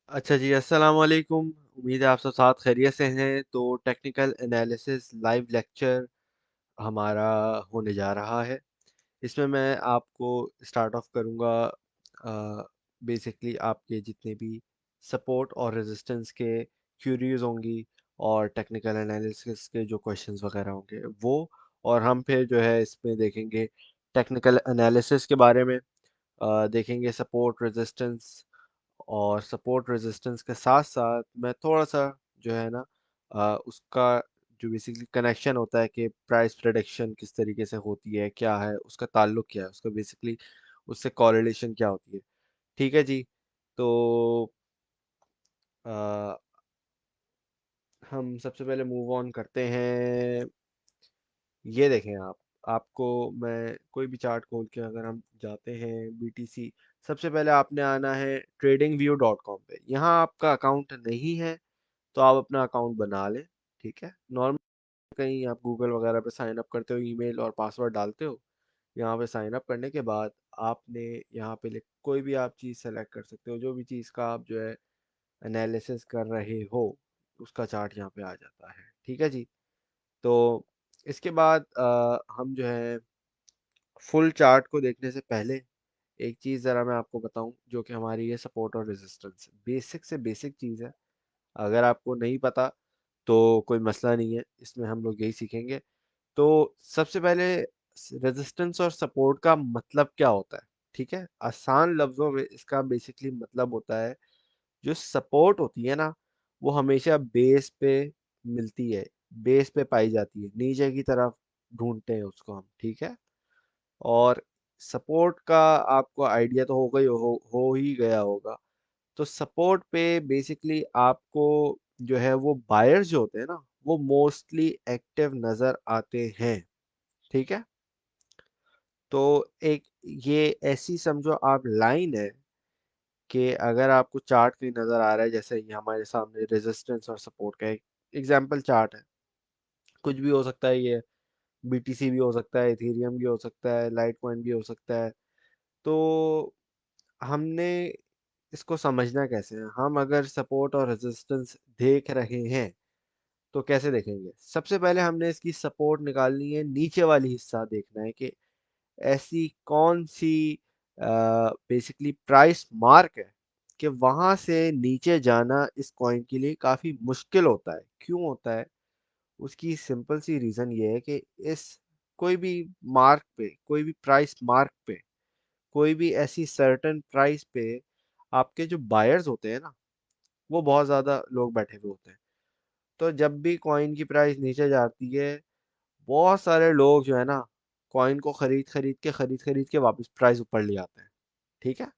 अच्छा जी, अस्सलाम वालेकुम। उम्मीद है आप सब साथ खैरियत से हैं। तो टेक्निकल एनालिसिस लाइव लेक्चर हमारा होने जा रहा है। इसमें मैं आपको स्टार्ट ऑफ करूँगा बेसिकली आपके जितने भी सपोर्ट और रेजिस्टेंस के थ्योरीज होंगी और टेक्निकल एनालिसिस के जो क्वेश्चंस वगैरह होंगे वो, और हम फिर जो है इसमें देखेंगे टेक्निकल एनालिसिस के बारे में, देखेंगे सपोर्ट रेजिस्टेंस, और सपोर्ट रेजिस्टेंस के साथ साथ मैं थोड़ा सा जो है ना उसका जो बेसिकली कनेक्शन होता है कि प्राइस प्रेडिक्शन किस तरीके से होती है, क्या है उसका ताल्लुक, क्या है उसका बेसिकली उससे कॉरिलेशन क्या होती है। ठीक है जी। तो अ, हम सबसे पहले मूव ऑन करते हैं। ये देखें आप, आपको मैं कोई भी चार्ट खोल के अगर हम जाते हैं बीटीसी, सबसे पहले आपने आना है tradingview.com पे। यहाँ आपका अकाउंट नहीं है तो आप अपना अकाउंट बना लें। ठीक है, नॉर्मल कहीं आप गूगल वगैरह पे साइन अप करते हो, ईमेल और पासवर्ड डालते हो। यहाँ पे साइन अप करने के बाद आपने यहाँ पे कोई भी आप चीज़ सेलेक्ट कर सकते हो, जो भी चीज़ का आप जो है एनालिसिस कर रहे हो उसका चार्ट यहाँ पे आ जाता है। ठीक है जी। तो इसके बाद हम जो है फुल चार्ट को देखने से पहले एक चीज़ ज़रा मैं आपको बताऊं, जो कि हमारी ये सपोर्ट और रेजिस्टेंस बेसिक से बेसिक चीज़ है। अगर आपको नहीं पता तो कोई मसला नहीं है, इसमें हम लोग यही सीखेंगे। तो सबसे पहले रेजिस्टेंस और सपोर्ट का मतलब क्या होता है। ठीक है, आसान लफ्ज़ों में इसका बेसिकली मतलब होता है, जो सपोर्ट होती है ना वो हमेशा बेस पे मिलती है, बेस पे पाई जाती है, नीचे की तरफ ढूंढते हैं उसको हम। ठीक है, और सपोर्ट का आपको आइडिया तो हो ही गया होगा। तो सपोर्ट पे बेसिकली आपको जो है वो बायर्स जो होते हैं ना वो मोस्टली एक्टिव नजर आते हैं। ठीक है, तो एक ये ऐसी समझो आप लाइन है कि अगर आपको चार्ट कहीं नजर आ रहा है, जैसे ये हमारे सामने रेजिस्टेंस और सपोर्ट का एक एग्जांपल चार्ट है, कुछ भी हो सकता है ये, बीटीसी भी हो सकता है, इथेरियम भी हो सकता है, लाइट कॉइन भी हो सकता है। तो हमने इसको समझना कैसे है, हम अगर सपोर्ट और रेजिस्टेंस देख रहे हैं तो कैसे देखेंगे। सबसे पहले हमने इसकी सपोर्ट निकालनी है, नीचे वाली हिस्सा देखना है कि ऐसी कौन सी बेसिकली प्राइस मार्क है कि वहां से नीचे जाना इस कॉइन के लिए काफी मुश्किल होता है। क्यों होता है, उसकी सिंपल सी रीजन ये है कि इस कोई भी मार्क पे, कोई भी प्राइस मार्क पे, कोई भी ऐसी सर्टेन प्राइस पे आपके जो बायर्स होते हैं ना वो बहुत ज्यादा लोग बैठे हुए होते हैं। तो जब भी कॉइन की प्राइस नीचे जाती है, बहुत सारे लोग जो है ना कॉइन को खरीद खरीद के वापस प्राइस ऊपर ले आते हैं। ठीक है,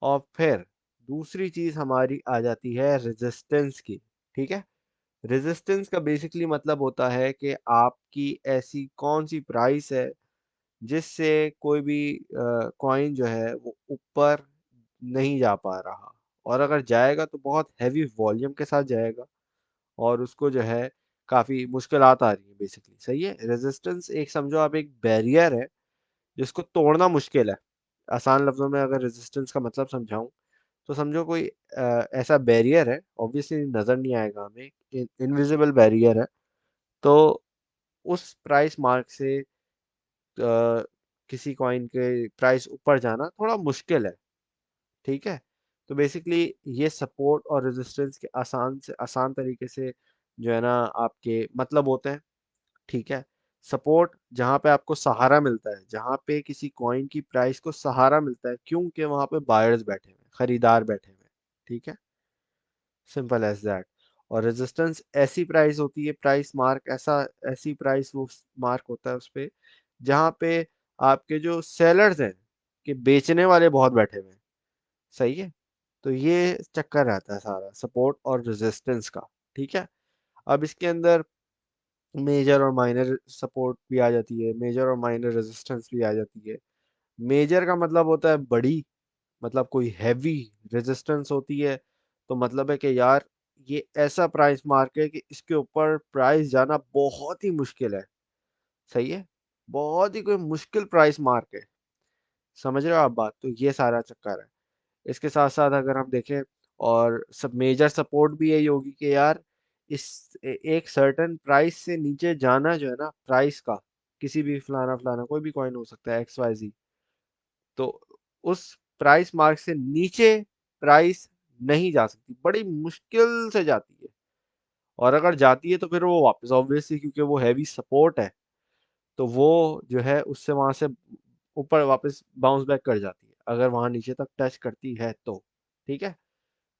और फिर दूसरी चीज हमारी आ जाती है रेजिस्टेंस की। ठीक है, रेजिस्टेंस का बेसिकली मतलब होता है कि आपकी ऐसी कौन सी प्राइस है जिससे कोई भी कॉइन जो है वो ऊपर नहीं जा पा रहा, और अगर जाएगा तो बहुत हैवी वॉल्यूम के साथ जाएगा, और उसको जो है काफी मुश्किलात आ रही है बेसिकली। सही है, रेजिस्टेंस एक समझो आप एक बैरियर है जिसको तोड़ना मुश्किल है। आसान लफ्जों में अगर रेजिस्टेंस का मतलब समझाऊं तो समझो कोई ऐसा बैरियर है, ऑब्वियसली नजर नहीं आएगा हमें, इनविजिबल बैरियर है। तो उस प्राइस मार्क से किसी कॉइन के प्राइस ऊपर जाना थोड़ा मुश्किल है। ठीक है, तो बेसिकली ये सपोर्ट और रेजिस्टेंस के आसान से आसान तरीके से जो है ना आपके मतलब होते हैं। ठीक है, सपोर्ट जहाँ पे आपको सहारा मिलता है, जहाँ पे किसी कॉइन की प्राइस को सहारा मिलता है क्योंकि वहां पे बायर्स बैठे हुए हैं, खरीदार बैठे हुए हैं। ठीक है, सिंपल एज दैट। और रेजिस्टेंस ऐसी प्राइस होती है, प्राइस मार्क ऐसा, ऐसी प्राइस वो मार्क होता है उस पे जहाँ पे आपके जो सेलर्स हैं, कि बेचने वाले बहुत बैठे हुए हैं। सही है, तो ये चक्कर रहता है सारा सपोर्ट और रेजिस्टेंस का। ठीक है, अब इसके अंदर मेजर और माइनर सपोर्ट भी आ जाती है, मेजर और माइनर रेजिस्टेंस भी आ जाती है। मेजर का मतलब होता है बड़ी, मतलब कोई हैवी रेजिस्टेंस होती है। तो मतलब है कि यार ये ऐसा प्राइस मार्क है कि इसके ऊपर प्राइस जाना बहुत ही मुश्किल है। सही है, बहुत ही कोई मुश्किल प्राइस मार्क है। समझ रहे हो आप बात, तो ये सारा चक्कर है। इसके साथ साथ अगर हम देखें और सब मेजर सपोर्ट भी यही होगी कि यार एक सर्टेन प्राइस से नीचे जाना जो है ना, प्राइस का, किसी भी फलाना फलाना कोई भी कॉइन हो सकता है, XYZ, तो उस प्राइस मार्क से नीचे प्राइस नहीं जा सकती, बड़ी मुश्किल से जाती है। और अगर जाती है तो फिर वो वापस ऑब्वियसली, क्योंकि वो हैवी सपोर्ट है, तो वो जो है उससे वहां से ऊपर वापस बाउंस बैक कर जाती है, अगर वहां नीचे तक टच करती है तो। ठीक है।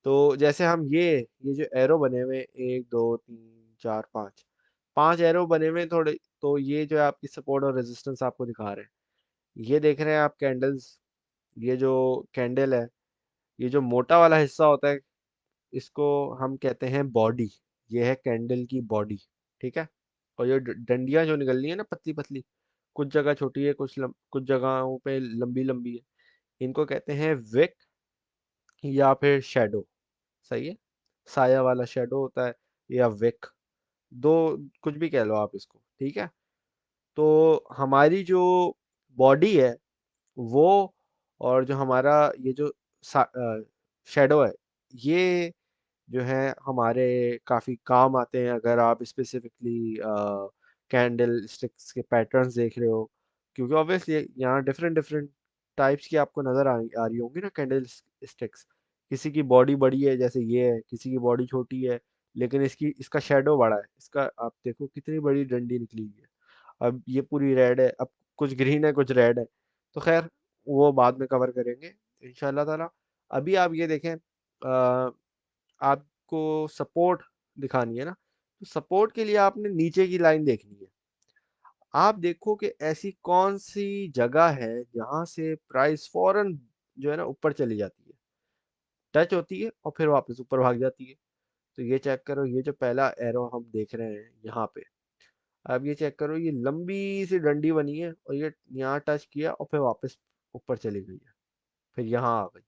तो जैसे हम ये जो एरो बने हुए, 1 2 3 4 5, 5 एरो बने हुए हैं थोड़े, तो ये जो है आपकी सपोर्ट और रेजिस्टेंस आपको दिखा रहे हैं। ये देख रहे हैं आप कैंडल्स, ये जो कैंडल है, ये जो मोटा वाला हिस्सा होता है, इसको हम कहते हैं बॉडी। ये है कैंडल की बॉडी। ठीक है। और ये डंडियां जो निकल रही है ना, पतली पतली, कुछ जगह छोटी है, कुछ जगहों पे लंबी लंबी है, इनको कहते हैं विक या फिर शेडो। सही है। साया वाला शेडो होता है, या विक, दो, कुछ भी कह लो आप इसको। ठीक है। तो हमारी जो बॉडी है वो, और जो हमारा ये जो शेडो है, ये जो है हमारे काफ़ी काम आते हैं, अगर आप स्पेसिफिकली कैंडल स्टिक्स के पैटर्न्स देख रहे हो। क्योंकि ऑब्वियसली यहाँ डिफरेंट डिफरेंट टाइप्स की आपको नज़र आ रही होंगी ना कैंडल स्टिक्स। किसी की बॉडी बड़ी है जैसे ये है, किसी की बॉडी छोटी है, लेकिन इसका शेडो बड़ा है। इसका आप देखो कितनी बड़ी डंडी निकली हुई है। अब ये पूरी रेड है, अब कुछ ग्रीन है कुछ रेड है, तो खैर वो बाद में कवर करेंगे इंशाल्लाह ताला। अभी आप ये देखें, आपको सपोर्ट दिखानी है ना, तो सपोर्ट के लिए आपने नीचे की लाइन देखनी है। आप देखो कि ऐसी कौन सी जगह है जहां से प्राइस फौरन जो है ना ऊपर चली जाती है, टच होती है और फिर वापस ऊपर भाग जाती है। तो ये चेक करो, ये जो पहला एरो हम देख रहे हैं यहाँ पे, अब ये चेक करो, ये लंबी सी डंडी बनी है और ये यहाँ टच किया और फिर वापस ऊपर चली गई है, फिर यहाँ आ गई।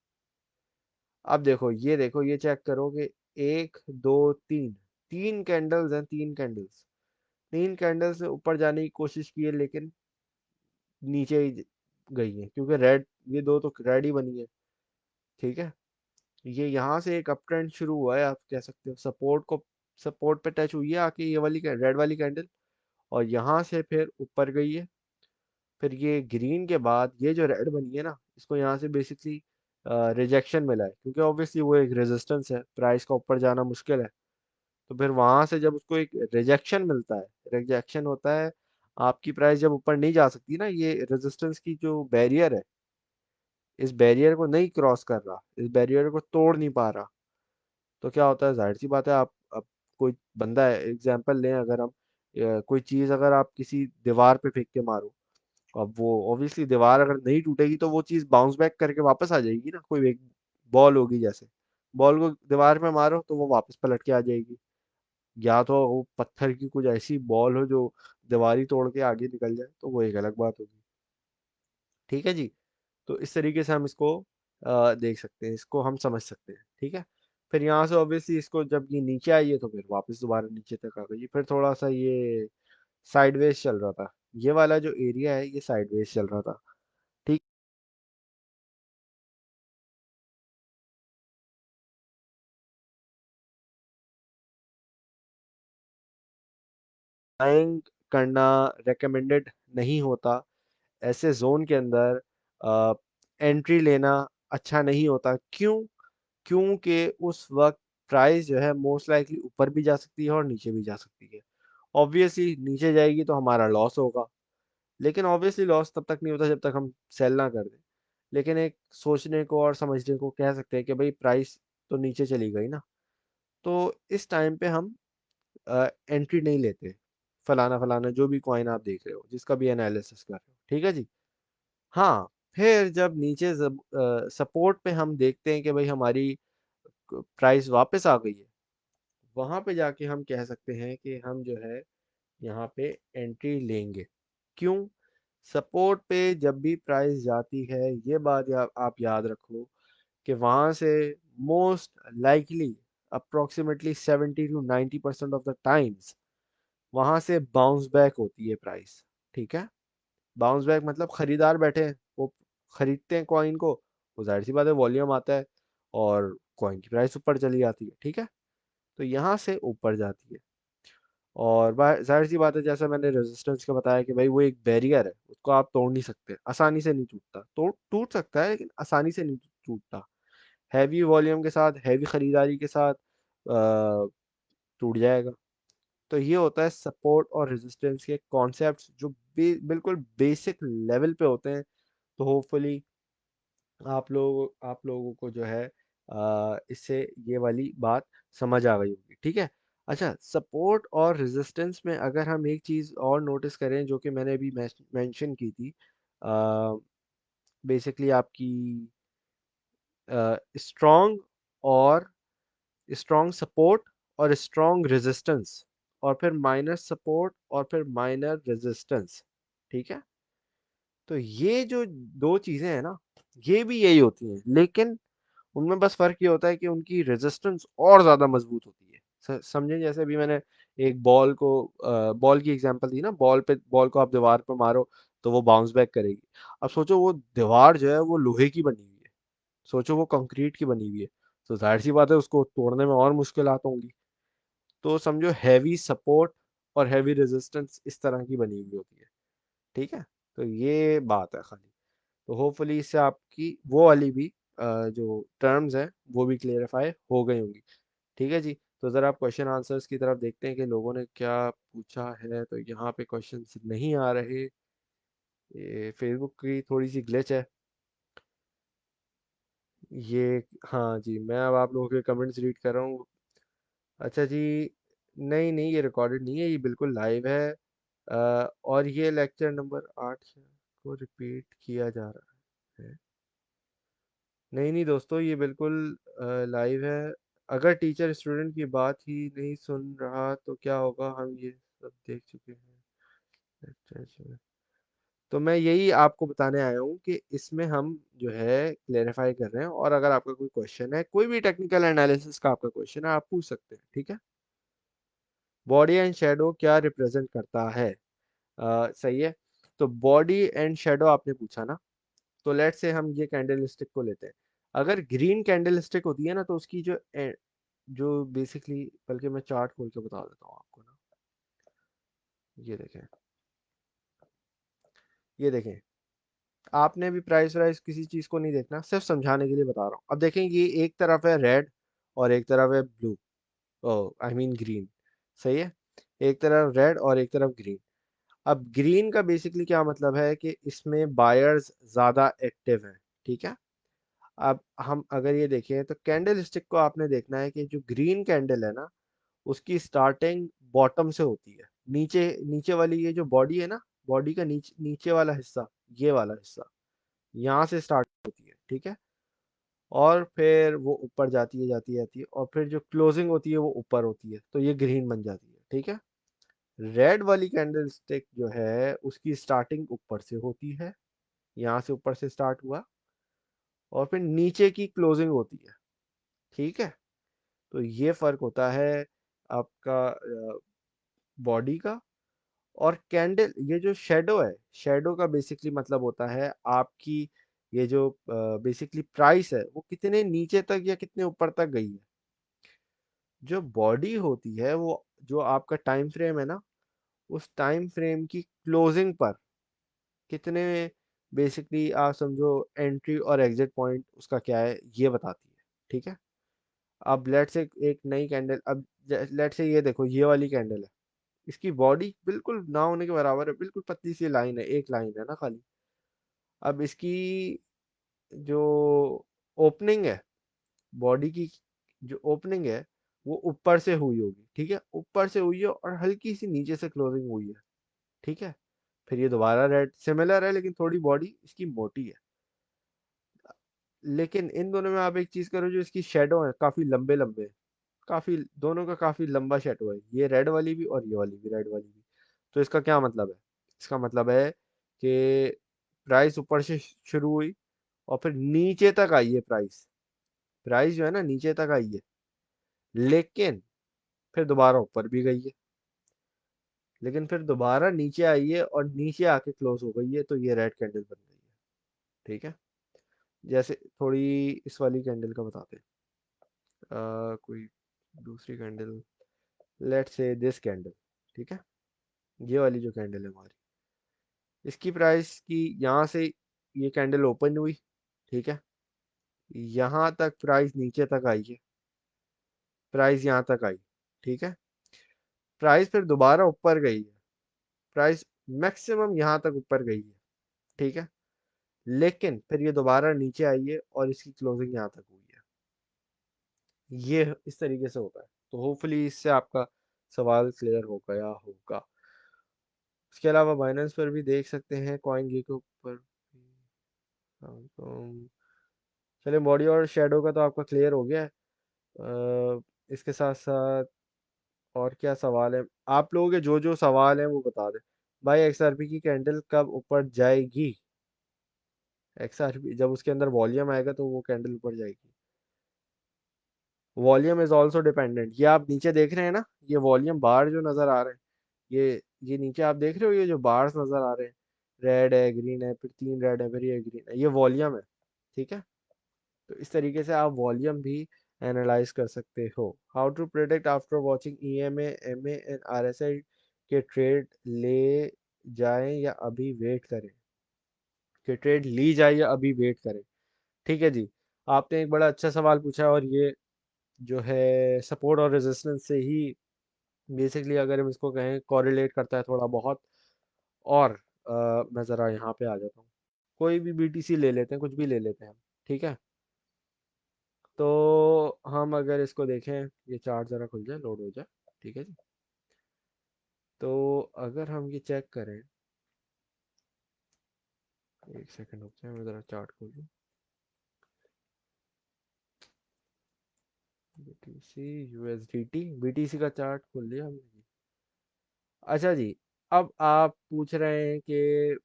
अब देखो ये चेक करो कि 1 2 3, 3 कैंडल्स हैं, 3 कैंडल्स, 3 कैंडल से ऊपर जाने की कोशिश की है, लेकिन नीचे ही गई है, क्योंकि रेड, ये दो तो रेड ही बनी है। ठीक है। ये यहाँ से एक अप ट्रेंड शुरू हुआ है, आप कह सकते हो सपोर्ट पे टच हुई है आके, ये वाली रेड वाली कैंडल, और यहाँ से फिर ऊपर गई है। फिर ये ग्रीन के बाद ये जो रेड बनी है ना, इसको यहाँ से बेसिकली रिजेक्शन मिला है, क्योंकि ऑब्वियसली वो एक रेजिस्टेंस है, प्राइस का ऊपर जाना मुश्किल है। तो फिर वहां से जब उसको एक रिजेक्शन मिलता है, रिजेक्शन होता है, आपकी प्राइस जब ऊपर नहीं जा सकती ना, ये रेजिस्टेंस की जो बैरियर है, इस बैरियर को नहीं क्रॉस कर रहा, इस बैरियर को तोड़ नहीं पा रहा, तो क्या होता है, जाहिर सी बात है, आप अब कोई बंदा है, एग्जांपल लें, अगर हम कोई चीज अगर आप किसी दीवार पे फेंक के मारो, अब वो ऑब्वियसली दीवार अगर नहीं टूटेगी तो वो चीज बाउंस बैक करके वापस आ जाएगी ना, कोई एक बॉल होगी जैसे, बॉल को दीवार पे मारो तो वो वापस पलट के आ जाएगी। या तो वो पत्थर की कुछ ऐसी बॉल हो जो दीवार ही तोड़ के आगे निकल जाए, तो वो एक अलग बात होगी। ठीक है जी। तो इस तरीके से हम इसको देख सकते हैं, इसको हम समझ सकते हैं। ठीक है। फिर यहाँ से ऑब्वियसली इसको जब ये नीचे आई है तो फिर वापस दोबारा नीचे तक आ गई, फिर थोड़ा सा ये साइडवेज चल रहा था, ये वाला जो एरिया है ये साइडवेज चल रहा था। ठीक। बाइंग करना रेकमेंडेड नहीं होता, ऐसे जोन के अंदर एंट्री लेना अच्छा नहीं होता। क्यों? क्योंकि उस वक्त प्राइस जो है मोस्ट लाइकली ऊपर भी जा सकती है और नीचे भी जा सकती है। ऑब्वियसली नीचे जाएगी तो हमारा लॉस होगा, लेकिन ऑब्वियसली लॉस तब तक नहीं होता जब तक हम सेल ना कर दें। लेकिन एक सोचने को और समझने को कह सकते हैं कि भाई प्राइस तो नीचे चली गई ना, तो इस टाइम पे हम एंट्री नहीं लेते, फलाना फलाना जो भी कॉइन आप देख रहे हो, जिसका भी एनालिसिस कर रहे हो। ठीक है जी। हाँ। फिर जब नीचे सपोर्ट पे हम देखते हैं कि भाई हमारी प्राइस वापस आ गई है, वहां पे जाके हम कह सकते हैं कि हम जो है यहाँ पे एंट्री लेंगे। क्यों? सपोर्ट पे जब भी प्राइस जाती है, ये बात आप याद रखो कि वहां से most likely approximately 70 to 90% of the times वहां से बाउंस बैक होती है प्राइस। ठीक है। बाउंस बैक मतलब खरीदार बैठे हैं, वो खरीदते हैं कॉइन को, वो जाहिर सी बात है वॉल्यूम आता है, और कॉइन की प्राइस ऊपर चली जाती है, ठीक है। तो यहाँ से ऊपर जाती है। और जाहिर सी बात है, जैसा मैंने रेजिस्टेंस का बताया कि भाई वो एक बैरियर है, उसको आप तोड़ नहीं सकते, आसानी से नहीं टूटता, टूट सकता है लेकिन आसानी से नहीं टूटता। हैवी वॉल्यूम के साथ, हैवी खरीदारी के साथ टूट जाएगा। तो ये होता है सपोर्ट और रेजिस्टेंस के कॉन्सेप्ट्स, जो बिल्कुल बेसिक लेवल पे होते हैं। तो होपफुली आप लोगों को जो है इससे ये वाली बात समझ आ गई होगी, ठीक है। अच्छा, सपोर्ट और रेजिस्टेंस में अगर हम एक चीज़ और नोटिस करें, जो कि मैंने अभी मेंशन की थी, बेसिकली आपकी स्ट्रॉन्ग और स्ट्रॉन्ग सपोर्ट और स्ट्रॉन्ग रेजिस्टेंस, और फिर माइनर सपोर्ट और फिर माइनर रेजिस्टेंस, ठीक है। तो ये जो दो चीज़ें हैं ना, ये भी यही होती हैं, लेकिन उनमें बस फ़र्क ये होता है कि उनकी रेजिस्टेंस और ज़्यादा मजबूत होती है। समझें, जैसे अभी मैंने एक बॉल की एग्जांपल दी ना, बॉल को आप दीवार पे मारो तो वो बाउंस बैक करेगी। अब सोचो वो दीवार जो है वो लोहे की बनी हुई है, सोचो वो कंक्रीट की बनी हुई है, तो जाहिर सी बात है उसको तोड़ने में और मुश्किलात होंगी। तो समझो हैवी सपोर्ट और हैवी रेजिस्टेंस इस तरह की बनी हुई होती है, ठीक है। तो ये बात है खाली। तो होपफुली इससे आपकी वो वाली भी जो टर्म्स हैं वो भी क्लेरिफाई हो गई होंगी, ठीक है जी। तो ज़रा आप क्वेश्चन आंसर्स की तरफ देखते हैं कि लोगों ने क्या पूछा है। तो यहाँ पे क्वेश्चंस नहीं आ रहे, ये फेसबुक की थोड़ी सी ग्लिच है ये। हाँ जी, मैं अब आप लोगों के कमेंट्स रीड कर रहा हूँ। अच्छा जी, नहीं नहीं, ये रिकॉर्डेड नहीं है, ये बिल्कुल लाइव है। और ये लेक्चर नंबर 8 को रिपीट किया जा रहा है। नहीं नहीं दोस्तों, ये बिल्कुल लाइव है। अगर टीचर स्टूडेंट की बात ही नहीं सुन रहा तो क्या होगा, हम ये सब देख चुके हैं। अच्छा अच्छा, तो मैं यही आपको बताने आया हूँ कि इसमें हम जो है क्लेरिफाई कर रहे हैं, और अगर आपका कोई क्वेश्चन है, कोई भी टेक्निकल एनालिसिस का आपका क्वेश्चन है, आप पूछ सकते हैं, ठीक है। बॉडी एंड शेडो क्या रिप्रेजेंट करता है? सही है। तो बॉडी एंड शेडो आपने पूछा ना, तो लेट्स से हम ये कैंडल स्टिक को लेते हैं। अगर ग्रीन कैंडल स्टिक होती है ना, तो उसकी जो बेसिकली, बल्कि मैं चार्ट खोल के बता देता हूँ आपको ना। ये देखें, ये देखें, आपने भी प्राइस वाइस किसी चीज़ को नहीं देखना, सिर्फ समझाने के लिए बता रहा हूँ। अब देखें, ये एक तरफ है रेड और एक तरफ है blue, oh I mean green, सही है। एक तरफ रेड और एक तरफ ग्रीन। अब ग्रीन का बेसिकली क्या मतलब है कि इसमें बायर्स ज़्यादा एक्टिव हैं, ठीक है। अब हम अगर ये देखें तो कैंडल स्टिक को आपने देखना है कि जो ग्रीन कैंडल है ना, उसकी स्टार्टिंग बॉटम से होती है, नीचे नीचे वाली ये जो बॉडी है ना, बॉडी का नीचे नीचे वाला हिस्सा, ये वाला हिस्सा यहाँ से स्टार्ट होती है, ठीक है। और फिर वो ऊपर जाती है और फिर जो क्लोजिंग होती है वो ऊपर होती है, तो ये ग्रीन बन जाती है, ठीक है। रेड वाली कैंडल स्टिक जो है उसकी स्टार्टिंग ऊपर से होती है, यहाँ से ऊपर से स्टार्ट हुआ, और फिर नीचे की क्लोजिंग होती है, ठीक है। तो ये फर्क होता है आपका बॉडी का और कैंडल। ये जो शेडो है, शेडो का बेसिकली मतलब होता है आपकी ये जो बेसिकली प्राइस है वो कितने नीचे तक या कितने ऊपर तक गई है। जो बॉडी होती है वो, जो आपका टाइम फ्रेम है ना, उस टाइम फ्रेम की क्लोजिंग पर कितने, बेसिकली आप समझो एंट्री और एग्जिट पॉइंट उसका क्या है ये बताती है, ठीक है। अब लेट से एक नई कैंडल, अब लेट से ये देखो, ये वाली कैंडल है, इसकी बॉडी बिल्कुल ना होने के बराबर है, बिल्कुल पतली सी लाइन है, एक लाइन है ना खाली। अब इसकी जो ओपनिंग है, बॉडी की जो ओपनिंग है वो ऊपर से हुई होगी, ठीक है, ऊपर से हुई है और हल्की सी नीचे से क्लोजिंग हुई है, ठीक है। फिर ये दोबारा रेड सिमिलर है, लेकिन थोड़ी बॉडी इसकी मोटी है। लेकिन इन दोनों में आप एक चीज करो, जो इसकी शेडो है काफी लंबे लंबे, काफी दोनों का काफी लंबा शेडो है, ये रेड वाली भी और ये वाली भी, रेड वाली भी। तो इसका क्या मतलब है? इसका मतलब है कि प्राइस ऊपर से शुरू हुई और फिर नीचे तक आई है प्राइस, प्राइस जो है ना नीचे तक आई है, लेकिन फिर दोबारा ऊपर भी गई है, लेकिन फिर दोबारा नीचे आई है और नीचे आके क्लोज हो गई है, तो ये रेड कैंडल बन गई है, ठीक है। जैसे थोड़ी इस वाली कैंडल का बताते हैं। कोई दूसरी candle, let's say this candle, ठीक है, ये वाली जो कैंडल है हमारी, इसकी प्राइस की यहाँ से ये कैंडल ओपन हुई, ठीक है, यहाँ तक प्राइस नीचे तक आई है, प्राइस यहाँ तक आई, ठीक है, प्राइस फिर दोबारा ऊपर गई है, प्राइस मैक्सिमम यहाँ तक ऊपर गई है, ठीक है, लेकिन फिर ये दोबारा नीचे आई है और इसकी क्लोजिंग यहाँ तक हुई है। ये इस तरीके से होता है। तो होपफुली इससे आपका सवाल क्लियर हो गया होगा। इसके अलावा बाइनेंस पर भी देख सकते हैं कॉइन गी के ऊपर। तो चलिए, बॉडी और शेडो का तो आपका क्लियर हो गया है। इसके साथ साथ और क्या सवाल है, आप लोगों के जो जो सवाल हैं वो बता दें। भाई एक्सआरपी की कैंडल कब ऊपर जाएगी? एक्सआरपी जब उसके अंदर वॉल्यूम आएगा तो वो कैंडल ऊपर जाएगी। Volume is also dependent. ये आप नीचे देख रहे हैं ना, ये वॉल्यूम बार जो नजर आ रहे हैं, ये नीचे आप देख रहे हो, ये जो बार्स नजर आ रहे हैं, रेड है, ग्रीन है, फिर 3 रेड है, फिर ये ग्रीन है, ये वॉल्यूम है, ठीक है। तो इस तरीके से आप वॉल्यूम भी एनालाइज कर सकते हो। How to predict after watching EMA, MA and RSI के ट्रेड ले जाएं या अभी वेट करें, कि ट्रेड ली जाए या अभी वेट करें। ठीक है जी, आपने एक बड़ा अच्छा सवाल पूछा, और ये जो है सपोर्ट और रेजिस्टेंस से ही बेसिकली, अगर हम इसको कहें, कॉरिलेट करता है थोड़ा बहुत। और मैं ज़रा यहाँ पे आ जाता हूँ, कोई भी बीटीसी ले लेते हैं, कुछ भी ले लेते हैं हम, ठीक है। तो हम अगर इसको देखें, ये चार्ट ज़रा खुल जाए, लोड हो जाए, ठीक है जी। तो अगर हम ये चेक करें, एक सेकंड रुक जाए, मैं ज़रा चार्ट खोल लूँ। बीटीसी यूएसडीटी, बीटीसी का चार्ट खोल लिया हमने। अच्छा जी, अब आप पूछ रहे हैं कि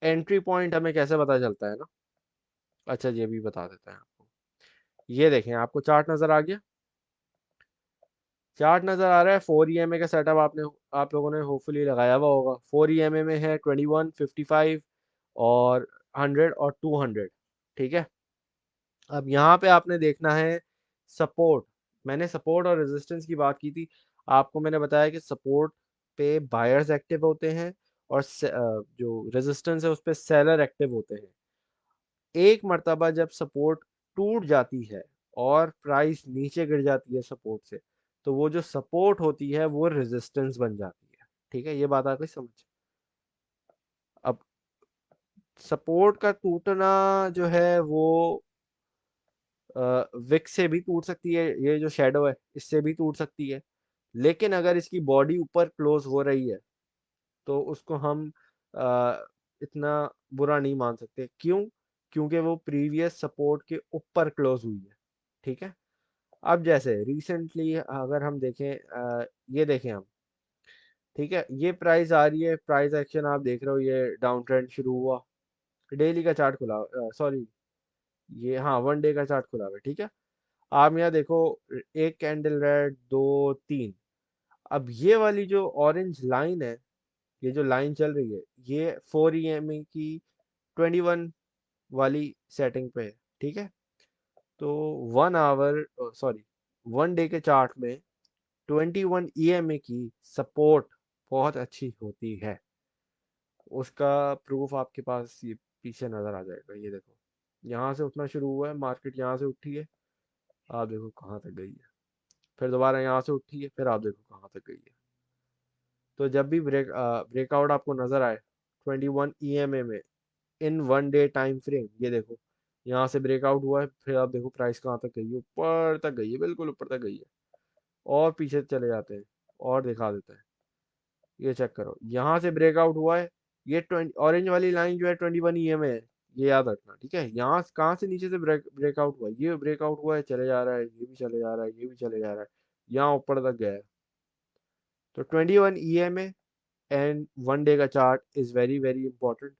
एंट्री पॉइंट हमें कैसे पता चलता है ना। अच्छा जी, अभी बता देते हैं आपको। ये देखें, आपको चार्ट नज़र आ गया, चार्ट नज़र आ रहा है। 4 EMA का सेटअप आप लोगों ने होपफुली लगाया हुआ होगा। 4 EMA में है 21, 55 और 100 और 200, ठीक है। अब यहाँ पे आपने देखना है सपोर्ट। मैंने सपोर्ट और रेजिस्टेंस की बात की थी, आपको मैंने बताया कि सपोर्ट पे बायर्स एक्टिव होते हैं, और जो रेजिस्टेंस है उस पे सेलर एक्टिव होते हैं। एक मर्तबा जब सपोर्ट टूट जाती है और प्राइस नीचे गिर जाती है सपोर्ट से, तो वो जो सपोर्ट होती है वो रेजिस्टेंस बन जाती है, ठीक है। ये बात आ गई समझ। अब सपोर्ट का टूटना जो है वो विक से भी टूट सकती है, ये जो शेडो है इससे भी टूट सकती है, लेकिन अगर इसकी बॉडी ऊपर क्लोज हो रही है तो उसको हम इतना बुरा नहीं मान सकते। क्यों? क्योंकि वो प्रीवियस सपोर्ट के ऊपर क्लोज हुई है, ठीक है। अब जैसे रिसेंटली अगर हम देखें, ये देखें हम, ठीक है, ये प्राइस आ रही है, प्राइस एक्शन आप देख रहे हो, ये डाउन ट्रेंड शुरू हुआ, डेली का चार्ट खुला, सॉरी, ये हाँ 1 डे का चार्ट खुला हुआ है, ठीक है। आप यहाँ देखो, एक कैंडल रेड, दो, तीन। अब ये वाली जो ऑरेंज लाइन है, ये जो लाइन चल रही है, ये 4 EMA की 21 वाली सेटिंग पे है, ठीक है। तो 1 आवर, सॉरी, 1 डे के चार्ट में 21 EMA की सपोर्ट बहुत अच्छी होती है। उसका प्रूफ आपके पास ये पीछे नज़र आ जाएगा। ये देखो, यहाँ से उठना शुरू हुआ है, मार्केट यहाँ से उठी है, आप देखो कहाँ तक गई है, फिर दोबारा यहाँ से उठी है, फिर आप देखो कहाँ तक गई है। तो जब भी ब्रेकआउट आपको नज़र आए 21 EMA में, इन 1 डे टाइम फ्रेम, ये देखो यहाँ से ब्रेकआउट हुआ है, फिर आप देखो प्राइस कहाँ तक गई है, ऊपर तक गई है, बिल्कुल ऊपर तक गई है। और पीछे चले जाते हैं और दिखा देते हैं, ये चेक करो, यहाँ से ब्रेकआउट हुआ है, ये 20 ऑरेंज वाली लाइन जो है 21 EMA है, ये याद रखना, ठीक है। यहाँ कहाँ से नीचे से ब्रेकआउट हुआ है, ये ब्रेकआउट हुआ है, चले जा रहा है, ये भी चले जा रहा है, ये भी चले जा रहा है, यहाँ ऊपर तक गया है। तो 21 EMA एंड 1 डे का chart is very very important,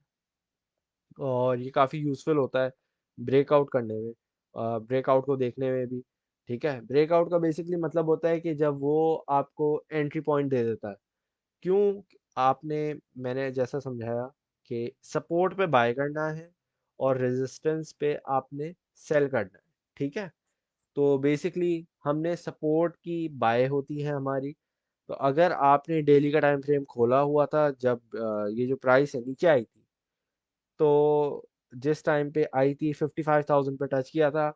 और ये काफ़ी यूज़फुल होता है ब्रेकआउट करने में, ब्रेकआउट को देखने में भी, ठीक है। ब्रेकआउट का बेसिकली मतलब होता है कि जब वो आपको एंट्री पॉइंट दे देता है। क्यों? आपने मैंने जैसा समझाया कि सपोर्ट पे बाय करना है और रेजिस्टेंस पे आपने सेल करना है, ठीक है। तो बेसिकली हमने सपोर्ट की बाय होती है हमारी। तो अगर आपने डेली का टाइम फ्रेम खोला हुआ था जब ये जो प्राइस है नीचे आई थी, तो जिस टाइम पे आई थी 55,000 पे टच किया था,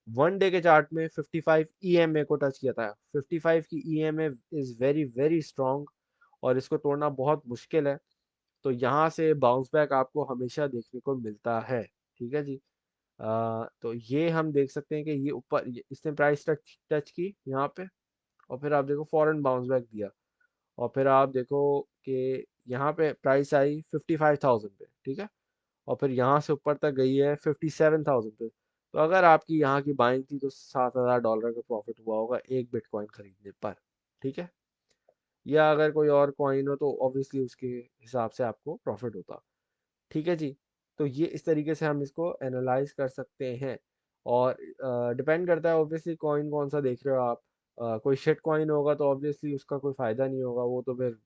1 डे के चार्ट में 55 ईएमए को टच किया था। 55 की EMA is very very strong, और इसको तोड़ना बहुत मुश्किल है। तो यहाँ से बाउंस बैक आपको हमेशा देखने को मिलता है। ठीक है जी। तो ये हम देख सकते हैं कि ये ऊपर इसने प्राइस टच टच की यहाँ पे, और फिर आप देखो फॉरेन बाउंस बैक दिया, और फिर आप देखो कि यहाँ पे प्राइस आई 55,000 पे। ठीक है, और फिर यहाँ से ऊपर तक गई है 57,000 पे। तो अगर आपकी यहाँ की बाइंग थी तो $7,000 का प्रॉफिट हुआ होगा एक बिटकॉइन खरीदने पर। ठीक है, या अगर कोई और कॉइन हो तो ऑब्वियसली उसके हिसाब से आपको प्रॉफिट होता। ठीक है जी। तो ये इस तरीके से हम इसको एनालाइज कर सकते हैं, और डिपेंड करता है ऑब्वियसली कॉइन कौन सा देख रहे हो आप। कोई शिट कॉइन होगा तो ऑब्वियसली उसका कोई फ़ायदा नहीं होगा, वो तो फिर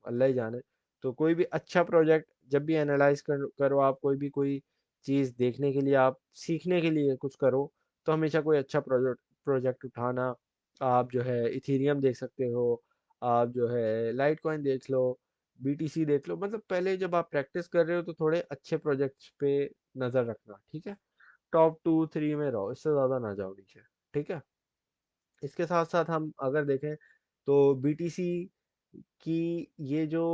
अल्लाह ही जाने। तो कोई भी अच्छा प्रोजेक्ट जब भी एनालाइज करो आप, कोई चीज़ देखने के लिए, आप सीखने के लिए कुछ करो, तो हमेशा कोई अच्छा प्रोजेक्ट प्रोजेक्ट उठाना। आप जो है इथीरियम देख सकते हो, आप जो है लाइट कॉइन देख लो, बीटीसी देख लो। मतलब पहले जब आप प्रैक्टिस कर रहे हो तो थोड़े अच्छे प्रोजेक्ट्स पे नज़र रखना। ठीक है, टॉप 2 3 में रहो, इससे ज़्यादा ना जाओ नीचे। ठीक है, इसके साथ साथ हम अगर देखें तो बीटीसी की ये जो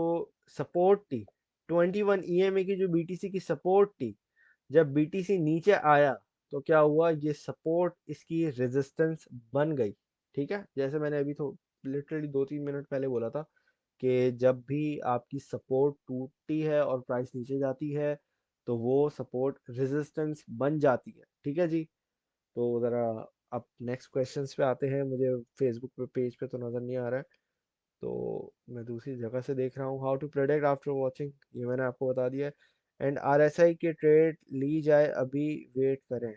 सपोर्ट थी, 21 ईएमए की जो बीटीसी की सपोर्ट थी, जब बीटीसी नीचे आया तो क्या हुआ, ये सपोर्ट इसकी रेजिस्टेंस बन गई। ठीक है, जैसे मैंने अभी तो लिटरली 2 3 मिनट पहले बोला था कि जब भी आपकी सपोर्ट टूटती है और प्राइस नीचे जाती है, तो वो सपोर्ट रेजिस्टेंस बन जाती है। ठीक है जी। तो ज़रा अब नेक्स्ट क्वेश्चंस पे आते हैं। मुझे फेसबुक पे पेज पे तो नज़र नहीं आ रहा है, तो मैं दूसरी जगह से देख रहा हूँ। How to predict after watching, ये मैंने आपको बता दिया है। एंड आरएसआई के ट्रेड ली जाए अभी, वेट करें।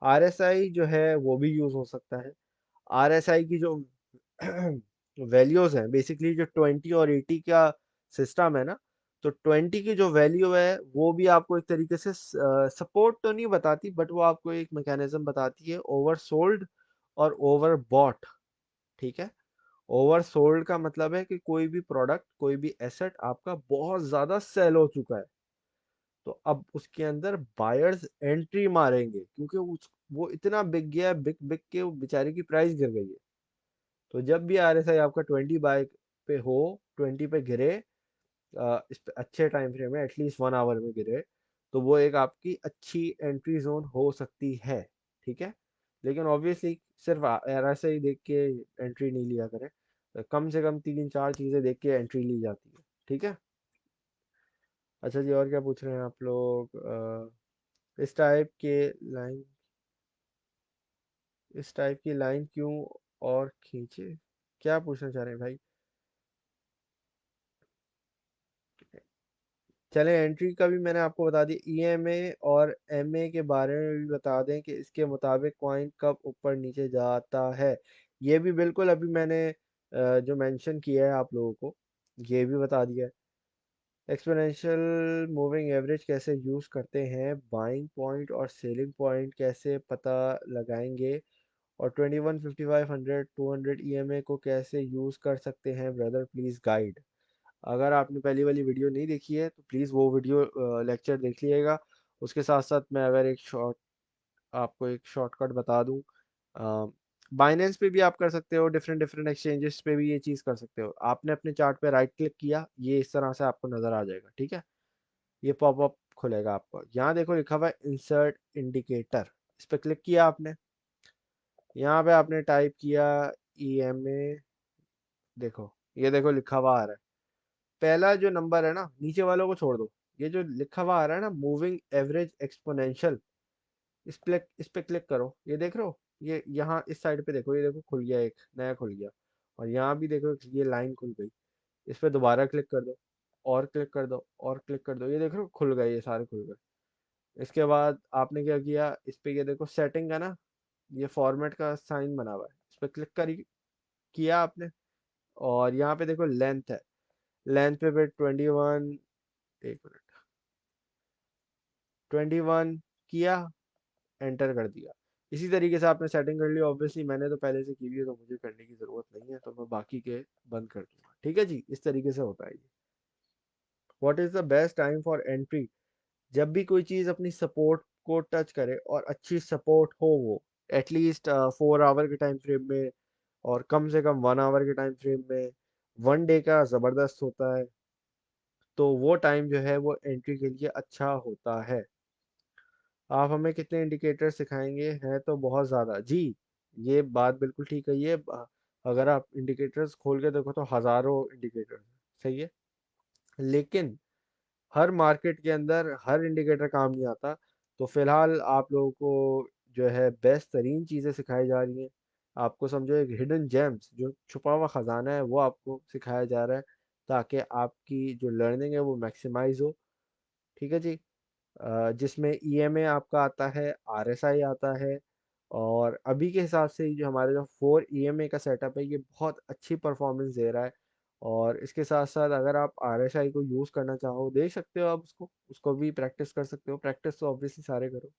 आरएसआई जो है वो भी यूज़ हो सकता है। आरएसआई की जो वैल्यूज हैं, बेसिकली जो 20 और 80 का सिस्टम है ना, तो 20 की जो वैल्यू है वो भी आपको एक तरीके से सपोर्ट तो नहीं बताती, बट वो आपको एक मैकेनिज्म बताती है ओवर सोल्ड और ओवर बॉट। ठीक है, ओवर सोल्ड का मतलब है कि कोई भी प्रोडक्ट, कोई भी एसेट आपका बहुत ज्यादा सेल हो चुका है, तो अब उसके अंदर बायर्स एंट्री मारेंगे, क्योंकि वो इतना बिक गया है, बिक बिक के वो बेचारे की प्राइस गिर गई है। तो जब भी आरएसआई आपका 20 बाय पे हो, 20 पे गिरे, इस पे अच्छे टाइम फ्रेम में एटलीस्ट 1 आवर में गिरे, तो वो एक आपकी अच्छी एंट्री जोन हो सकती है। ठीक है, लेकिन ऑब्वियसली सिर्फ आरएसआई देख के एंट्री नहीं लिया करें, कम से कम 3 4 चीजें देख के एंट्री ली जाती है। ठीक है। अच्छा जी, और क्या पूछ रहे हैं आप लोग? इस टाइप के लाइन इस टाइप की लाइन क्यों और खींचे, क्या पूछना चाह रहे हैं भाई? चले, एंट्री का भी मैंने आपको बता दिया, ईएमए और एमए के बारे में भी बता दें कि इसके मुताबिक कॉइन कब ऊपर नीचे जाता है। ये भी बिल्कुल अभी मैंने जो मेंशन किया है आप लोगों को, ये भी बता दिया है। एक्सपोनेंशियल मूविंग एवरेज कैसे यूज़ करते हैं, बाइंग पॉइंट और सेलिंग पॉइंट कैसे पता लगाएंगे, और 21 55 100 200 ईएमए को कैसे यूज़ कर सकते हैं ब्रदर, प्लीज़ गाइड। अगर आपने पहली वाली वीडियो नहीं देखी है तो प्लीज़ वो वीडियो लेक्चर देख लीजिएगा। उसके साथ साथ मैं अगर आपको एक शॉर्टकट बता दूं, बाइनेंस पे भी आप कर सकते हो, डिफरेंट डिफरेंट एक्सचेंजेस पे भी ये चीज़ कर सकते हो। आपने अपने चार्ट पे राइट क्लिक किया, ये इस तरह से आपको नज़र आ जाएगा। ठीक है, ये पॉपअप खुलेगा आपको, यहाँ देखो लिखा हुआ है इंसर्ट इंडिकेटर, इस पर क्लिक किया आपने। यहाँ पे आपने टाइप किया ईएमए, देखो ये देखो लिखा हुआ आ रहा है। पहला जो नंबर है ना, नीचे वालों को छोड़ दो, ये जो लिखा हुआ आ रहा है ना, मूविंग एवरेज एक्सपोनेंशियल, इस पे क्लिक करो। ये देख रहे हो, ये यहाँ इस साइड पे देखो, ये देखो खुल गया, एक नया खुल गया। और यहाँ भी देखो ये लाइन खुल गई। इस पे दोबारा क्लिक कर दो, और क्लिक कर दो, और क्लिक कर दो, ये देख रहे हो खुल गए, ये सारे खुल गए। इसके बाद आपने क्या किया, इस पे ये देखो सेटिंग है ना, ये फॉर्मेट का साइन बना हुआ है, इस पे क्लिक करी किया आपने। और यहाँ पे देखो लेंथ है, लेंथ पे 21, एक मिनट, 21 किया, एंटर कर दिया। इसी तरीके से आपने सेटिंग कर ली, ऑब्वियसली मैंने तो पहले से की हुई है तो मुझे करने की ज़रूरत नहीं है, तो मैं बाकी के बंद कर दूंगा। ठीक है जी, इस तरीके से होता है ये। What is the best time for entry? जब भी कोई चीज़ अपनी सपोर्ट को टच करे और अच्छी सपोर्ट हो, वो एटलीस्ट 4 आवर के टाइम फ्रेम में और कम से कम 1 आवर के टाइम फ्रेम में, 1 डे का ज़बरदस्त होता है, तो वो टाइम जो है वो एंट्री के लिए अच्छा होता है। आप हमें कितने इंडिकेटर सिखाएंगे? हैं तो बहुत ज़्यादा जी। ये बात बिल्कुल ठीक है। ये अगर आप इंडिकेटर्स खोल के देखो तो हज़ारों इंडिकेटर, सही है, लेकिन हर मार्केट के अंदर हर इंडिकेटर काम नहीं आता। तो फिलहाल आप लोगों को जो है बेस्ट तरीन चीज़ें सिखाई जा रही हैं। आपको समझो एक हिडन जेम्स, जो छुपा हुआ ख़जाना है, वो आपको सिखाया जा रहा है, ताकि आपकी जो लर्निंग है वो मैक्सिमाइज हो। ठीक है जी। जिसमें ईएमए आपका आता है, आरएसआई आता है, और अभी के हिसाब से जो हमारे जो 4 ईएमए का सेटअप है ये बहुत अच्छी परफॉर्मेंस दे रहा है। और इसके साथ साथ अगर आप आरएसआई को यूज़ करना चाहो, देख सकते हो आप उसको, भी प्रैक्टिस कर सकते हो। प्रैक्टिस तो ऑब्वियसली सारे करो।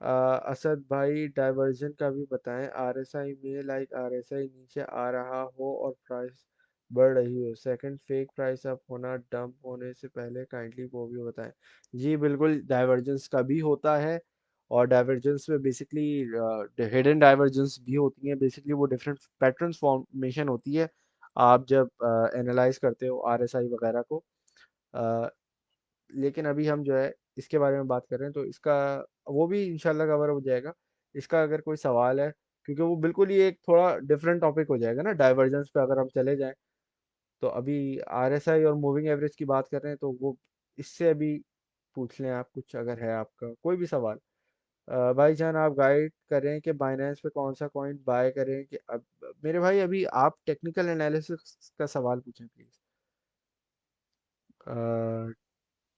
असद भाई डाइवर्जन का भी बताएं, आरएसआई में लाइक आरएसआई नीचे आ रहा हो और प्राइस बढ़ रही हो, सेकंड फेक प्राइस अप होना डंप होने से पहले, काइंडली वो भी बताएं। जी बिल्कुल, डाइवर्जेंस का भी होता है। और डाइवर्जेंस में बेसिकली हिडन डाइवर्जेंस भी होती हैं। बेसिकली वो डिफरेंट पैटर्न्स फॉर्मेशन होती है आप जब एनालाइज करते हो आरएसआई वगैरह को। लेकिन अभी हम जो है इसके बारे में बात कर रहे हैं, तो इसका वो भी इंशाल्लाह कवर हो जाएगा। इसका अगर कोई सवाल है, क्योंकि वो बिल्कुल ही एक थोड़ा डिफरेंट टॉपिक हो जाएगा ना डाइवर्जेंस पे अगर हम चले जाएं। तो अभी आरएसआई और मूविंग एवरेज की बात कर रहे हैं, तो वो इससे अभी पूछ लें आप कुछ, अगर है आपका कोई भी सवाल। भाईजान आप गाइड करें कि बाइनेंस पे कौन सा कॉइन बाय करें, कि अब मेरे भाई अभी आप टेक्निकल एनालिसिस का सवाल पूछें प्लीज़।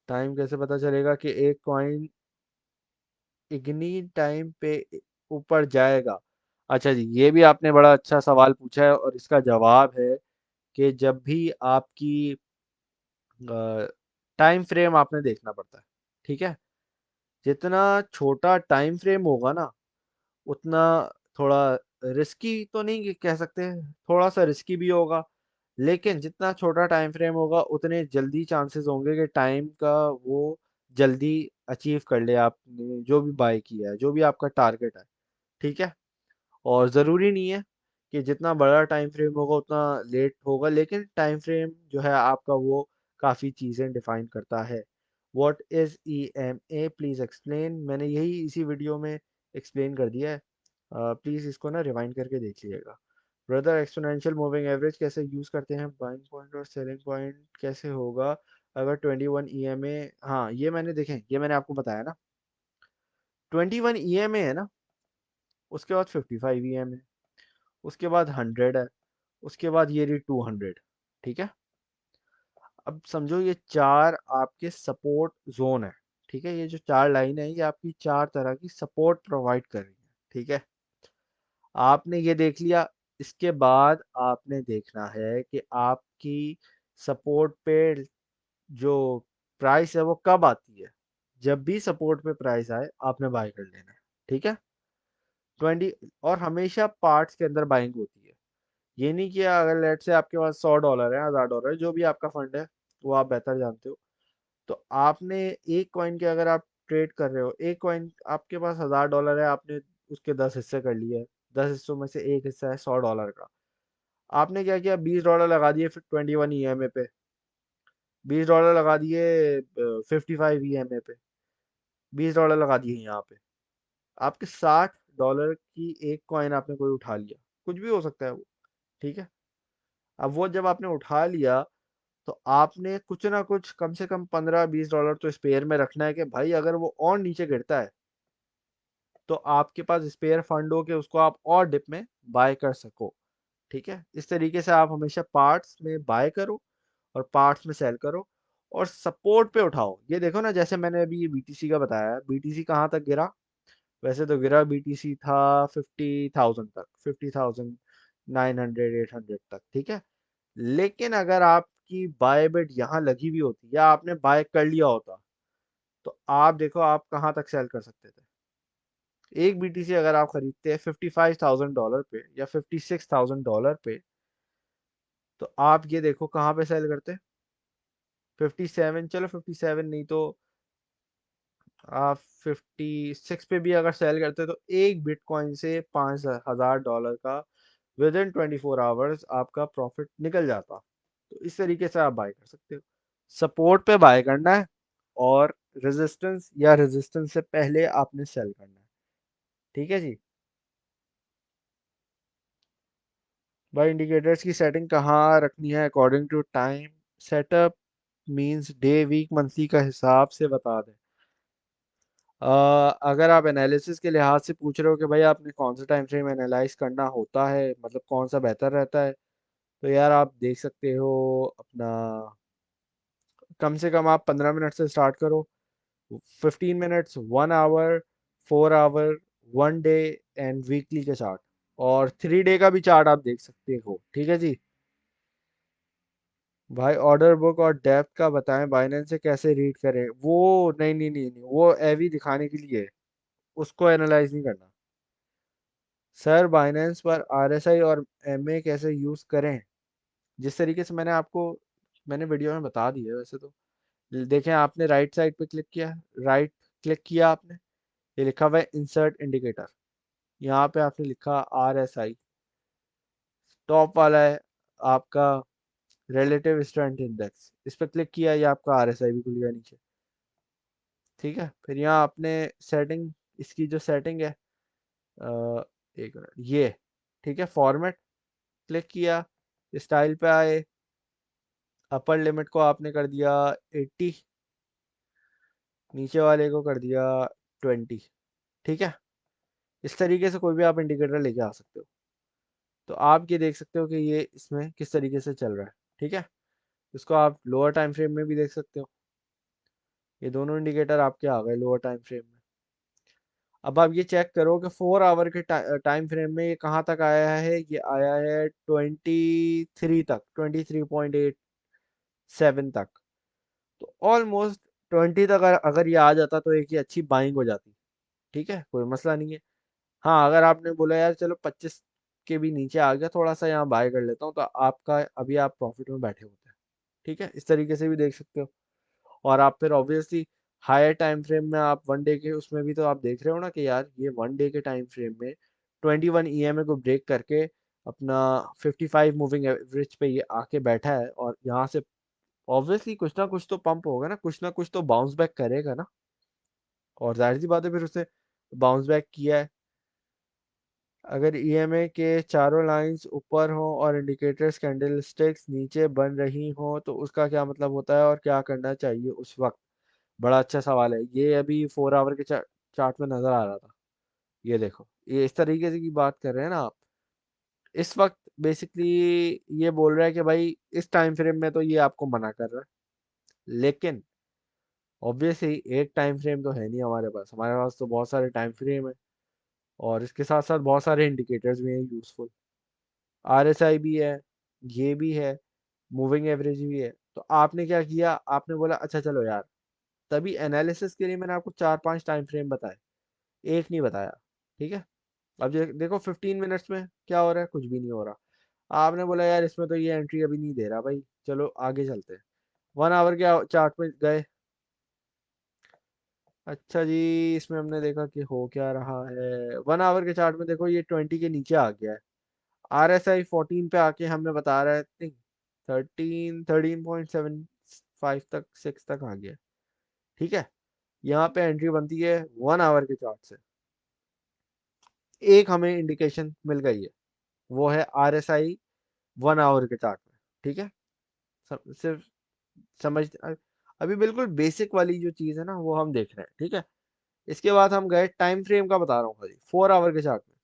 टाइम कैसे पता चलेगा कि एक कॉइन इग्नी टाइम पे ऊपर जाएगा? अच्छा जी, ये भी आपने बड़ा अच्छा सवाल पूछा है, और इसका जवाब है कि जब भी आपकी टाइम फ्रेम आपने देखना पड़ता है। ठीक है, जितना छोटा टाइम फ्रेम होगा ना, उतना थोड़ा रिस्की तो नहीं कह सकते, थोड़ा सा रिस्की भी होगा। लेकिन जितना छोटा टाइम फ्रेम होगा उतने जल्दी चांसेस होंगे कि टाइम का वो जल्दी अचीव कर ले आपने जो भी बाय किया है, जो भी आपका टारगेट है। ठीक है, और ज़रूरी नहीं है कि जितना बड़ा टाइम फ्रेम होगा उतना लेट होगा, लेकिन टाइम फ्रेम जो है आपका वो काफ़ी चीज़ें डिफाइन करता है। What is EMA please explain? मैंने यही इसी वीडियो में एक्सप्लेन कर दिया है। प्लीज़ इसको ना रिवाइंड करके देख लीजिएगा। ब्रदर एक्सपोनेंशियल मूविंग एवरेज कैसे यूज़ करते हैं? बाइंग पॉइंट और सेलिंग पॉइंट कैसे होगा अगर 21 ईएमए? हाँ, ये मैंने देखें, ये मैंने आपको बताया ना, 21 ईएमए है ना, उसके बाद 55 ईएमए, उसके बाद 100 है, उसके बाद ये रही 200। ठीक है, अब समझो ये चार आपके सपोर्ट जोन है। ठीक है, ये जो चार लाइन है ये आपकी चार तरह की सपोर्ट प्रोवाइड कर रही है। ठीक है, आपने ये देख लिया। इसके बाद आपने देखना है कि आपकी सपोर्ट पे जो प्राइस है वो कब आती है। जब भी सपोर्ट पे प्राइस आए आपने बाय कर लेना है। ठीक है, 20, और हमेशा पार्ट्स के अंदर बाइंग होती है। ये नहीं कि अगर लेट से आपके पास $100 है, $1000 है, जो भी आपका फंड है, वो आप बेहतर जानते हो। तो आपने एक कॉइन के अगर आप ट्रेड कर रहे हो, एक कॉइन आपके पास $1000 है, आपने उसके 10 हिस्से कर लिए, 10 हिस्सों में से एक हिस्सा है $100 का। आपने क्या किया, $20 लगा दिए फिर 21 ईएमए पे, $20 लगा दिए 55 ईएमए पे, $20 लगा दिए यहाँ पे। आपके $60 की एक कॉइन आपने कोई उठा लिया, कुछ भी हो सकता है वो। ठीक है, अब वो जब आपने उठा लिया, तो आपने कुछ ना कुछ कम से कम $15-20 तो स्पेयर में रखना है कि भाई अगर वो और नीचे गिरता है तो आपके पास स्पेयर फंड हो कि उसको आप और डिप में बाय कर सको। ठीक है, इस तरीके से आप हमेशा पार्ट्स में बाय करो और पार्ट्स में सेल करो, और सपोर्ट पे उठाओ। ये देखो ना, जैसे मैंने अभी ये बीटीसी का बताया, बीटीसी कहाँ तक गिरा? वैसे तो गिरा बीटीसी था 50,000 तक, 50,900 800 तक। ठीक है, लेकिन अगर आपकी बाय बिड यहाँ लगी हुई होती या आपने बाय कर लिया होता, तो आप देखो आप कहाँ तक सेल कर सकते थे। एक बीटीसी अगर आप खरीदते हैं $55,000 पे या $56,000 पे, तो आप ये देखो कहाँ पे सेल करते हैं। 57, चलो 57 नहीं तो आप 56 पे भी अगर सेल करते हैं, तो एक बिटकॉइन से $5,000 का विद इन 24 आवर्स आपका प्रॉफिट निकल जाता। तो इस तरीके से आप बाय कर सकते हो। सपोर्ट पे बाय करना है, और रेजिस्टेंस से पहले आपने सेल करना है। ठीक है जी। भाई इंडिकेटर्स की सेटिंग कहाँ रखनी है according to time setup means day week monthly का हिसाब से बता दें। अगर आप एनालिसिस के लिहाज से पूछ रहे हो कि भाई आपने कौन सा टाइम फ्रेम एनालाइज करना होता है, मतलब कौन सा बेहतर रहता है, तो यार आप देख सकते हो अपना, कम से कम आप 15 मिनट से स्टार्ट करो, 15 minutes, 1 hour, 4 hour, 1 day and weekly के चार्ट, और 3 डे का भी चार्ट आप देख सकते हो। ठीक है जी। भाई ऑर्डर बुक और डेप्थ का बताएं, बाइनेंस से कैसे रीड करें वो। नहीं नहीं नहीं नहीं, वो एवी दिखाने के लिए है, उसको एनालाइज नहीं करना। सर बाइनेंस पर आरएसआई और एमए कैसे यूज करें, जिस तरीके से मैंने वीडियो में बता दिया है वैसे तो। देखें, आपने राइट साइड पे क्लिक किया, राइट क्लिक किया आपने, ये लिखा हुआ है इंसर्ट इंडिकेटर, यहाँ पे आपने लिखा आरएसआई, टॉप वाला है आपका रिलेटिव स्ट्रेंथ इंडेक्स, इस पर क्लिक किया, ये आपका आरएसआई भी खुल गया नीचे। ठीक है, फिर यहाँ आपने सेटिंग, इसकी जो सेटिंग है, एक मिनट ये, ठीक है, फॉर्मेट क्लिक किया, स्टाइल पे आए, अपर लिमिट को आपने कर दिया 80, नीचे वाले को कर दिया 20। ठीक है, इस तरीके से कोई भी आप इंडिकेटर लेके आ सकते हो। तो आप ये देख सकते हो कि ये इसमें किस तरीके से चल रहा है। ठीक है, इसको आप लोअर टाइम फ्रेम में भी देख सकते हो, ये दोनों इंडिकेटर आपके आ गए लोअर टाइम फ्रेम में। अब आप ये चेक करो कि 4 आवर के टाइम फ्रेम में ये कहाँ तक आया है, ये आया है 23 तक, 23.87 तक। तो ऑलमोस्ट 20 तक अगर ये आ जाता तो एक ही अच्छी बाइंग हो जाती। ठीक है, कोई मसला नहीं है। हाँ, अगर आपने बोला यार चलो 25 के भी नीचे आ गया, थोड़ा सा यहाँ बाय कर लेता हूँ, तो आपका अभी आप प्रॉफिट में बैठे होते हैं। ठीक है, इस तरीके से भी देख सकते हो। और आप फिर ऑब्वियसली हायर टाइम फ्रेम में, आप 1 डे के उसमें भी तो आप देख रहे हो ना कि यार ये 1 डे के टाइम फ्रेम में 21 ईएमए को ब्रेक करके अपना 55 मूविंग एवरेज पे ये आके बैठा है, और यहाँ से ऑब्वियसली कुछ ना कुछ तो पंप होगा ना, कुछ ना कुछ तो बाउंस बैक करेगा ना। और जाहिर सी बात है, फिर उसने बाउंस बैक किया है। अगर ईएमए के चारों लाइंस ऊपर हो और इंडिकेटर्स कैंडलस्टिक्स नीचे बन रही हो, तो उसका क्या मतलब होता है और क्या करना चाहिए उस वक्त। बड़ा अच्छा सवाल है, ये अभी 4 आवर के चार्ट में नजर आ रहा था। ये देखो, ये इस तरीके से की बात कर रहे हैं ना आप। इस वक्त बेसिकली ये बोल रहा है कि भाई इस टाइम फ्रेम में तो ये आपको मना कर रहा है, लेकिन ऑब्वियसली एक टाइम फ्रेम तो है नहीं हमारे पास तो बहुत सारे टाइम फ्रेम है, और इसके साथ साथ बहुत सारे इंडिकेटर्स भी हैं यूजफुल। आरएसआई भी है, ये भी है, मूविंग एवरेज भी है। तो आपने क्या किया, आपने बोला अच्छा चलो यार, तभी एनालिसिस के लिए मैंने आपको 4-5 टाइम फ्रेम बताए, एक नहीं बताया। ठीक है, अब देखो 15 मिनट्स में क्या हो रहा है, कुछ भी नहीं हो रहा। आपने बोला यार इसमें तो ये एंट्री अभी नहीं दे रहा, भाई चलो आगे चलते हैं। 1 आवर के चार्ट में गए, अच्छा जी, इसमें हमने देखा कि हो क्या रहा है। 1 आवर के चार्ट में देखो ये 20 के नीचे आ गया है, RSI 14 पे आके हमें बता रहा है, नहीं 13.75 तक, 6 तक आ गया। ठीक है, यहाँ पे एंट्री बनती है 1 आवर के चार्ट से। एक हमें इंडिकेशन मिल गई है, वो है RSI 1 आवर के चार्ट में। ठीक है, सिर्फ समझ, अभी बिल्कुल बेसिक वाली जो चीज़ है ना वो हम देख रहे हैं। ठीक है, इसके बाद हम गए टाइम फ्रेम का, बता रहा हूँ खाली 4 आवर के चार्ट में,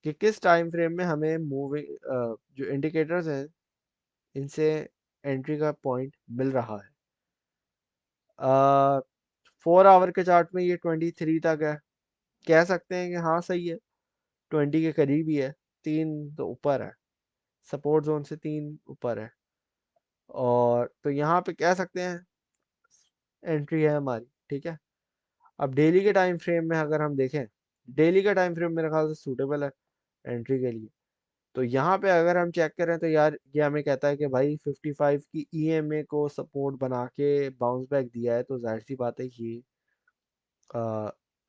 कि किस टाइम फ्रेम में हमें मूविंग जो इंडिकेटर्स हैं इनसे एंट्री का पॉइंट मिल रहा है। 4 आवर के चार्ट में ये 23 तक है, कह सकते हैं कि हाँ सही है, 20 के करीब ही है, 3 तो ऊपर है, सपोर्ट जोन से 3 ऊपर है। और तो यहाँ पे कह सकते हैं एंट्री है हमारी। ठीक है, अब डेली के टाइम फ्रेम में अगर हम देखें, डेली का टाइम फ्रेम मेरे ख्याल से सूटेबल है एंट्री के लिए। तो यहाँ पे अगर हम चेक करें तो यार ये हमें कहता है कि भाई 55 की ईएमए को सपोर्ट बना के बाउंस बैक दिया है, तो जाहिर सी बात है कि अ,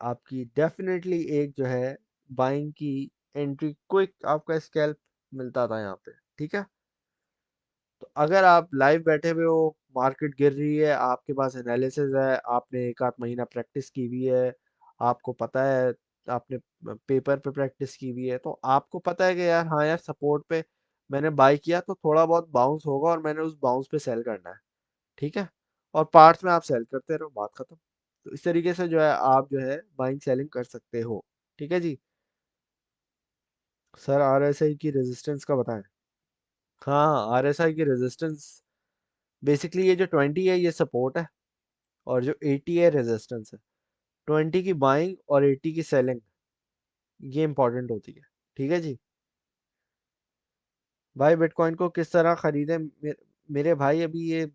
आपकी डेफिनेटली एक जो है बाइंग की एंट्री क्विक आपका स्कैल्प मिलता था यहाँ पे। ठीक है, तो अगर आप लाइव बैठे हुए हो, मार्केट गिर रही है, आपके पास एनालिसिस है, आपने एक आध महीना प्रैक्टिस की हुई है, आपको पता है, आपने पेपर पे प्रैक्टिस की हुई है, तो आपको पता है कि यार हाँ यार सपोर्ट पे मैंने बाई किया तो थोड़ा बहुत बाउंस होगा और मैंने उस बाउंस पे सेल करना है। ठीक है, और पार्ट्स में आप सेल करते रहो, बात खत्म। तो इस तरीके से जो है आप जो है बाइंग सेलिंग कर सकते हो। ठीक है जी। सर आरएसआई की रेजिस्टेंस का बताएं। हाँ, आरएसआई की रेजिस्टेंस बेसिकली ये जो 20 है ये सपोर्ट है, और जो 80 है रेजिस्टेंस है। 20 की बाइंग और 80 की सेलिंग ये इंपॉर्टेंट होती है। ठीक है जी। भाई बिटकॉइन को किस तरह खरीदें, मेरे भाई अभी ये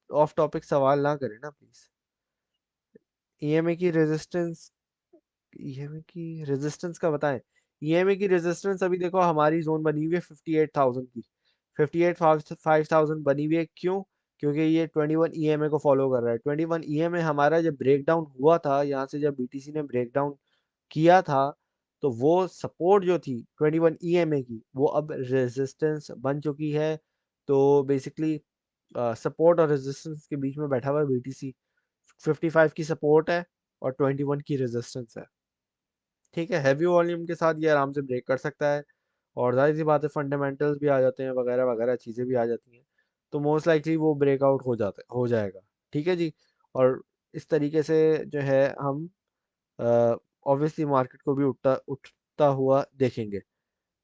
ऑफ टॉपिक सवाल ना करें ना प्लीज। ईएमए की रेजिस्टेंस, ईएमए की रेजिस्टेंस का बताएं। ईएमए की रेजिस्टेंस अभी देखो हमारी जोन बनी हुई है 58,000 की। 58,500 बनी हुई है, क्यों? क्योंकि ये 21 ईएमए को फॉलो कर रहा है। 21 ईएमए हमारा जब ब्रेक डाउन हुआ था यहाँ से, जब बीटीसी ने ब्रेक डाउन किया था, तो वो सपोर्ट जो थी 21 ईएमए की वो अब रेजिस्टेंस बन चुकी है। तो बेसिकली सपोर्ट और रेजिस्टेंस के बीच में बैठा हुआ है बीटीसी। 55 की सपोर्ट है और 21 की रेजिस्टेंस है। ठीक है, हैवी वॉल्यूम के साथ ये आराम से ब्रेक कर सकता है, और जाहिर सी बात है फंडामेंटल्स भी आ जाते हैं, वगैरह वगैरह चीज़ें भी आ जाती हैं, तो मोस्ट लाइकली वो ब्रेकआउट हो जाएगा। ठीक है जी। और इस तरीके से जो है हम ऑब्वियसली मार्केट को भी उठता हुआ देखेंगे।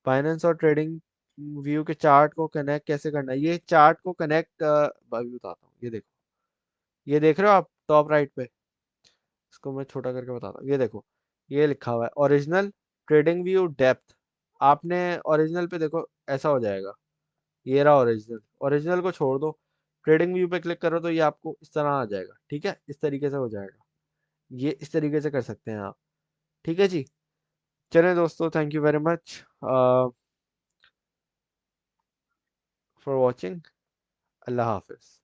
फाइनेंस और ट्रेडिंग व्यू के चार्ट को कनेक्ट कैसे करना है, ये चार्ट को कनेक्ट अभी बताता हूँ। ये देखो, ये देख रहे हो आप टॉप राइट पे, इसको मैं छोटा करके बताता हूँ। ये देखो, ये लिखा हुआ है ओरिजिनल, ट्रेडिंग व्यू, डेप्थ। आपने ओरिजिनल पे देखो ऐसा हो जाएगा, ये रहा ओरिजिनल। ओरिजिनल को छोड़ दो, ट्रेडिंग व्यू पे क्लिक करो तो ये आपको इस तरह आ जाएगा। ठीक है, इस तरीके से हो जाएगा। ये इस तरीके से कर सकते हैं आप। ठीक है जी। चलें दोस्तों, thank you very much for watching. Allah Hafiz.